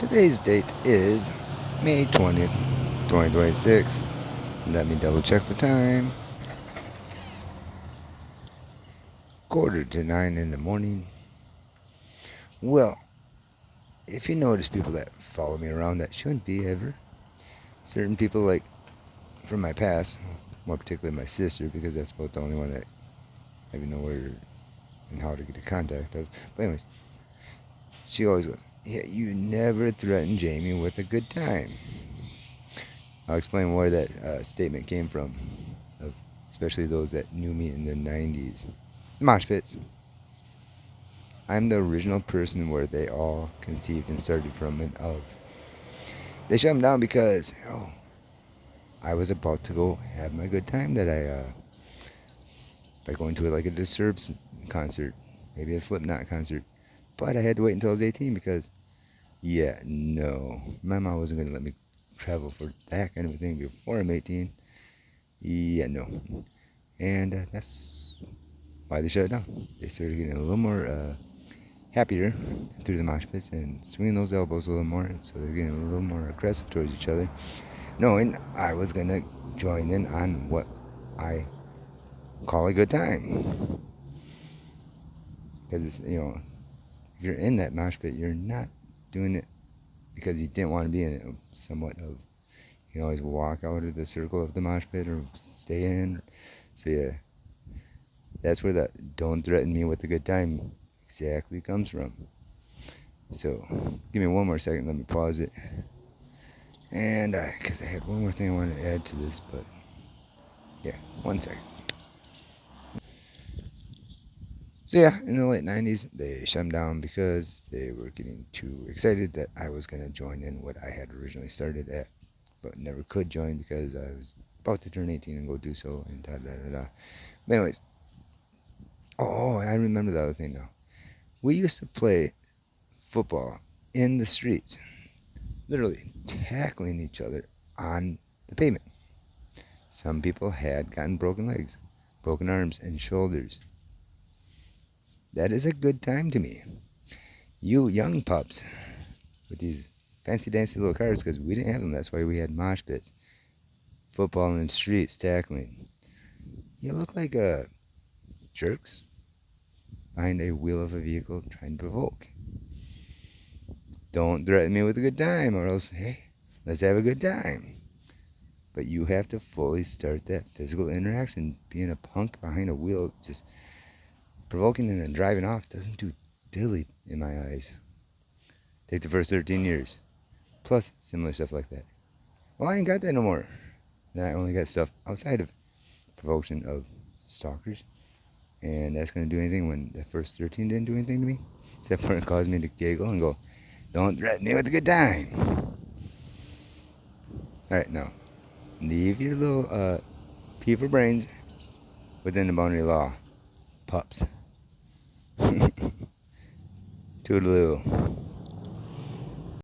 Today's date is May 20th, 2026. Let me double check the time. 8:45 in the morning. Well, if you notice people that follow me around that shouldn't be ever, certain people like from my past, more particularly my sister, because that's about the only one that I even know where and how to get in contact of. But anyways, she always goes, "Yeah, you never threaten Jamie with a good time." I'll explain where that statement came from, especially those that knew me in the 90s. Mosh pits. I'm the original person where they all conceived and started from and of. They shut them down because, I was about to go have my good time that by going to like a Disturbed concert, maybe a Slipknot concert. But I had to wait until I was 18 because, yeah, no, my mom wasn't going to let me travel for that kind of a thing before I'm 18. Yeah, no. And that's why they shut it down. They started getting a little more happier through the mosh pits and swinging those elbows a little more, so they're getting a little more aggressive towards each other, knowing I was gonna join in on what I call a good time. Because if you're in that mosh pit, you're not doing it because you didn't want to be in it. Somewhat of you can always walk out of the circle of the mosh pit or stay in. So yeah, that's where that "don't threaten me with a good time" exactly comes from. So give me one more second. Let me pause it. And because I had one more thing I wanted to add to this, but yeah, one second. So yeah, in the late 90s, they shut them down because they were getting too excited that I was going to join in what I had originally started at, but never could join because I was about to turn 18 and go do so, and da da da da. But anyways, I remember the other thing now. We used to play football in the streets, literally tackling each other on the pavement. Some people had gotten broken legs, broken arms, and shoulders. That is a good time to me. You young pups with these fancy dancy little cars, because we didn't have them. That's why we had mosh pits, football in the streets, tackling. You look like jerks behind a wheel of a vehicle trying to provoke. Don't threaten me with a good time, or else, hey, let's have a good time. But you have to fully start that physical interaction. Being a punk behind a wheel, just provoking and then driving off, doesn't do dilly in my eyes. Take the first 13 years, plus similar stuff like that. Well, I ain't got that no more. Then I only got stuff outside of provocation of stalkers, and that's going to do anything when the first 13 didn't do anything to me, except for it caused me to giggle and go, "Don't threaten me with a good time." All right, now leave your little pea for brains within the boundary law, pups. Toodaloo.